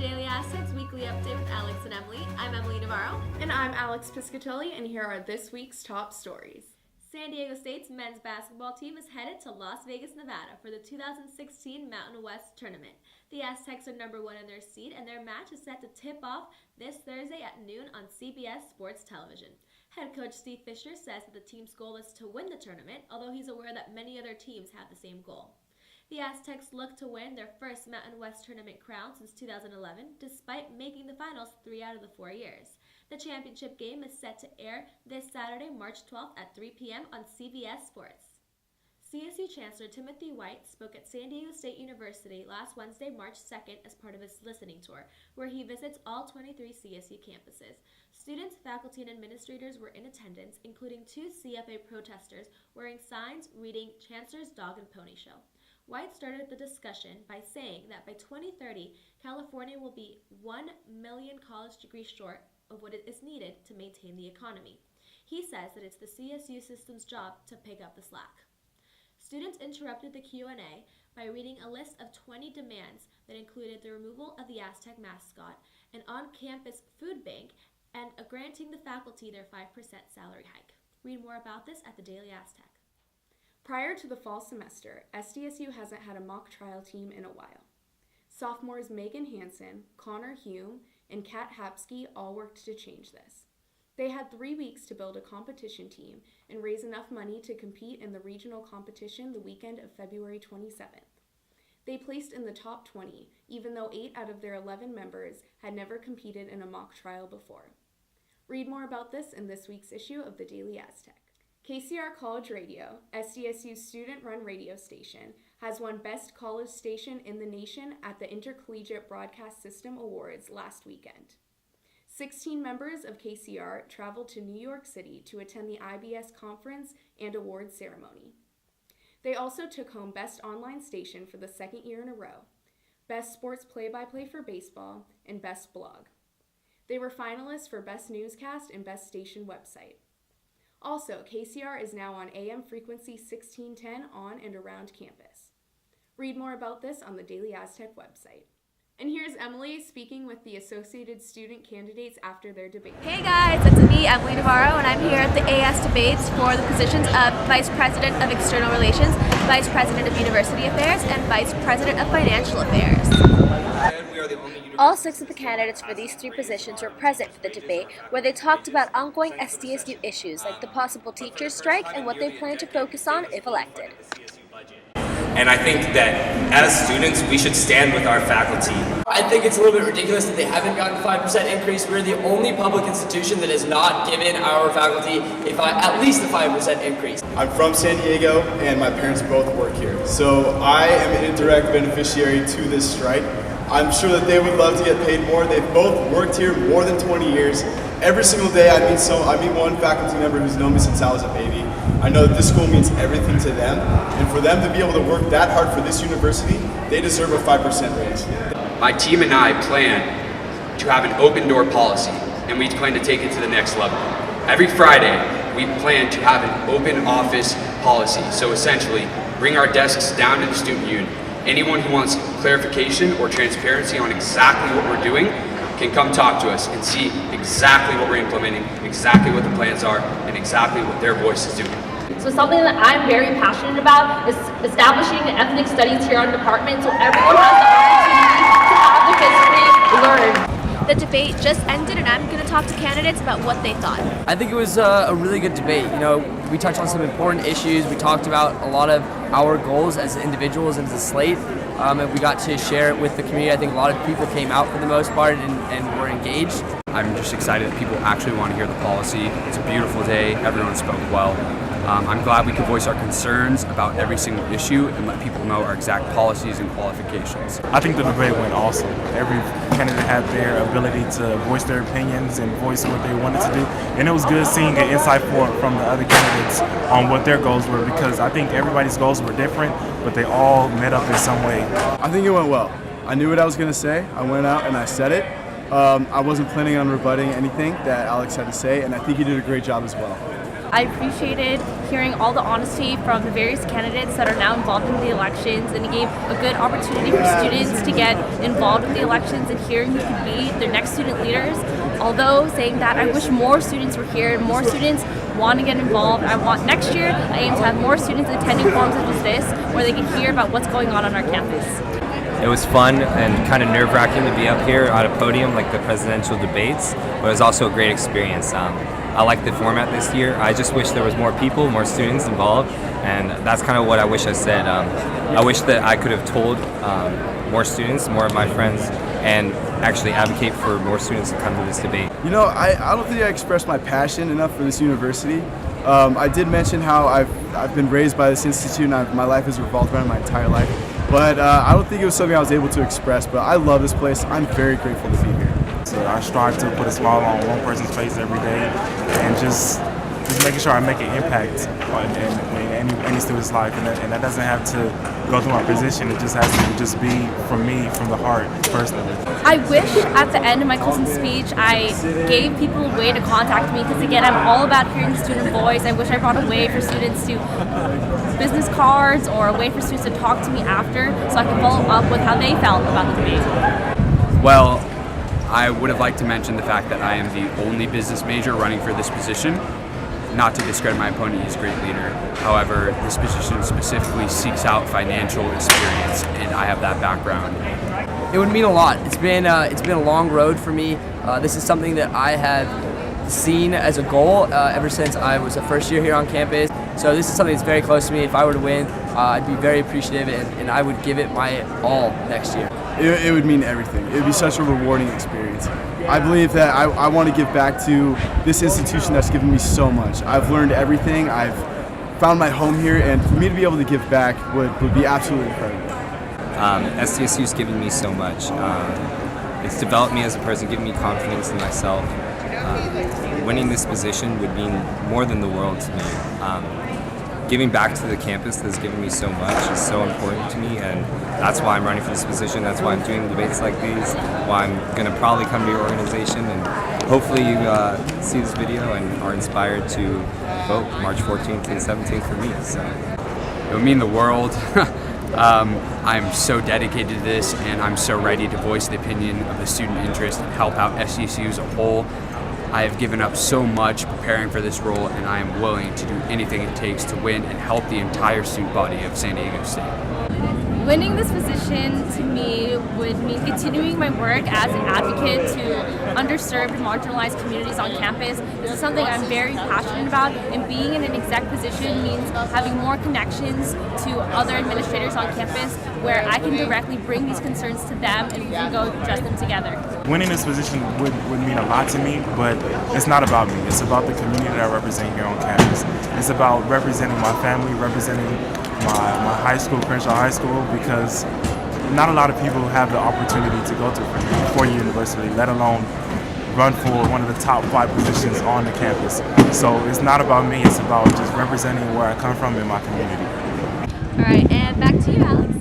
Daily Aztec's weekly update with Alex and Emily. I'm Emily Navarro. And I'm Alex Piscatelli, and here are this week's top stories. San Diego State's men's basketball team is headed to Las Vegas, Nevada for the 2016 Mountain West Tournament. The Aztecs are number one in their seed, and their match is set to tip off this Thursday at noon on CBS Sports Television. Head coach Steve Fisher says that the team's goal is to win the tournament, although he's aware that many other teams have the same goal. The Aztecs look to win their first Mountain West Tournament crown since 2011, despite making the finals 3 out of the 4 years. The championship game is set to air this Saturday, March 12th at 3 p.m. on CBS Sports. CSU Chancellor Timothy White spoke at San Diego State University last Wednesday, March 2nd, as part of his listening tour, where he visits all 23 CSU campuses. Students, faculty, and administrators were in attendance, including 2 CFA protesters wearing signs reading Chancellor's Dog and Pony Show. White started the discussion by saying that by 2030, California will be 1 million college degrees short of what is needed to maintain the economy. He says that it's the CSU system's job to pick up the slack. Students interrupted the Q&A by reading a list of 20 demands that included the removal of the Aztec mascot, an on-campus food bank, and granting the faculty their 5% salary hike. Read more about this at the Daily Aztec. Prior to the fall semester, SDSU hasn't had a mock trial team in a while. Sophomores Megan Hansen, Connor Hume, and Kat Hapsky all worked to change this. They had 3 weeks to build a competition team and raise enough money to compete in the regional competition the weekend of February 27th. They placed in the top 20, even though 8 out of their 11 members had never competed in a mock trial before. Read more about this in this week's issue of the Daily Aztec. KCR College Radio, SDSU's student-run radio station, has won Best College Station in the Nation at the Intercollegiate Broadcast System Awards last weekend. 16 members of KCR traveled to New York City to attend the IBS conference and awards ceremony. They also took home Best Online Station for the second year in a row, Best Sports Play-by-Play for Baseball, and Best Blog. They were finalists for Best Newscast and Best Station Website. Also, KCR is now on AM frequency 1610 on and around campus. Read more about this on the Daily Aztec website. And here's Emily speaking with the Associated Student candidates after their debate. Hey guys, it's me, Emily Navarro, and I'm here at the AS debates for the positions of Vice President of External Relations, Vice President of University Affairs, and Vice President of Financial Affairs. All 6 of the candidates for these 3 positions were present for the debate, where they talked about ongoing SDSU issues like the possible teachers' strike and what they plan to focus on if elected. And I think that as students, we should stand with our faculty. I think it's a little bit ridiculous that they haven't gotten a 5% increase. We're the only public institution that has not given our faculty at least a 5% increase. I'm from San Diego, and my parents both work here. So I am an indirect beneficiary to this strike. I'm sure that they would love to get paid more. They've both worked here more than 20 years. Every single day I meet one faculty member who's known me since I was a baby. I know that this school means everything to them, and for them to be able to work that hard for this university, they deserve a 5% raise. My team and I plan to have an open door policy, and we plan to take it to the next level. Every Friday, we plan to have an open office policy. So essentially, bring our desks down to the student union. Anyone who wants clarification or transparency on exactly what we're doing can come talk to us and see exactly what we're implementing, exactly what the plans are, and exactly what their voice is doing. So something that I'm very passionate about is establishing ethnic studies here on the department so everyone has the opportunity to have the history learned. The debate just ended, and I'm going to talk to candidates about what they thought. I think it was a really good debate. We touched on some important issues. We talked about a lot of our goals as individuals and as a slate, and we got to share it with the community. I think a lot of people came out for the most part and were engaged. I'm just excited that people actually want to hear the policy. It's a beautiful day. Everyone spoke well. I'm glad we could voice our concerns about every single issue and let people know our exact policies and qualifications. I think the debate went awesome. Every candidate had their ability to voice their opinions and voice what they wanted to do. And it was good seeing an insight from the other candidates on what their goals were, because I think everybody's goals were different, but they all met up in some way. I think it went well. I knew what I was going to say. I went out and I said it. I wasn't planning on rebutting anything that Alex had to say, and I think he did a great job as well. I appreciated hearing all the honesty from the various candidates that are now involved in the elections, and it gave a good opportunity for students to get involved with the elections and hearing who could be their next student leaders. Although saying that, I wish more students were here and more students want to get involved. I want next year, I aim to have more students attending forums such as this where they can hear about what's going on our campus. It was fun and kind of nerve-wracking to be up here at a podium like the presidential debates, but it was also a great experience. I like the format this year. I just wish there was more people, more students involved, and that's kind of what I wish I said. I wish that I could have told more students, more of my friends, and actually advocate for more students to come to this debate. You know, I don't think I expressed my passion enough for this university. I did mention how I've been raised by this institute and my life has revolved around my entire life. But I don't think it was something I was able to express, but I love this place. I'm very grateful to be here. So I strive to put a smile on one person's face every day and just making sure I make an impact in any student's life. And that doesn't have to go through my position. It just has to just be from me, from the heart, personally. I wish at the end of my closing speech I gave people a way to contact me, because again, I'm all about hearing the student voice. I wish I brought a way for students to business cards or a way for students to talk to me after so I can follow up with how they felt about the debate. Well, I would have liked to mention the fact that I am the only business major running for this position. Not to discredit my opponent, he's a great leader. However, this position specifically seeks out financial experience, and I have that background. It would mean a lot. It's been a long road for me. This is something that I have seen as a goal ever since I was a first year here on campus. So this is something that's very close to me. If I were to win, I'd be very appreciative, and I would give it my all next year. It would mean everything. It would be such a rewarding experience. I believe that I want to give back to this institution that's given me so much. I've learned everything. I've found my home here, and for me to be able to give back would be absolutely incredible. SDSU's given me so much. It's developed me as a person, given me confidence in myself. Winning this position would mean more than the world to me. Giving back to the campus that's given me so much is so important to me, and that's why I'm running for this position. That's why I'm doing debates like these, why I'm going to probably come to your organization, and hopefully you see this video and are inspired to vote March 14th and 17th for me. So It would mean the world. I'm so dedicated to this, and I'm so ready to voice the opinion of the student interest and help out SDSU as a whole. I have given up so much preparing for this role, and I am willing to do anything it takes to win and help the entire student body of San Diego State. Winning this position to me would mean continuing my work as an advocate to underserved and marginalized communities on campus. This is something I'm very passionate about, and being in an exec position means having more connections to other administrators on campus where I can directly bring these concerns to them and we can go address them together. Winning this position would mean a lot to me, but it's not about me. It's about the community that I represent here on campus. It's about representing my family, representing my high school, Crenshaw High School, because not a lot of people have the opportunity to go to four-year university, let alone run for one of the top 5 positions on the campus. So it's not about me, it's about just representing where I come from in my community. All right, and back to you, Alex.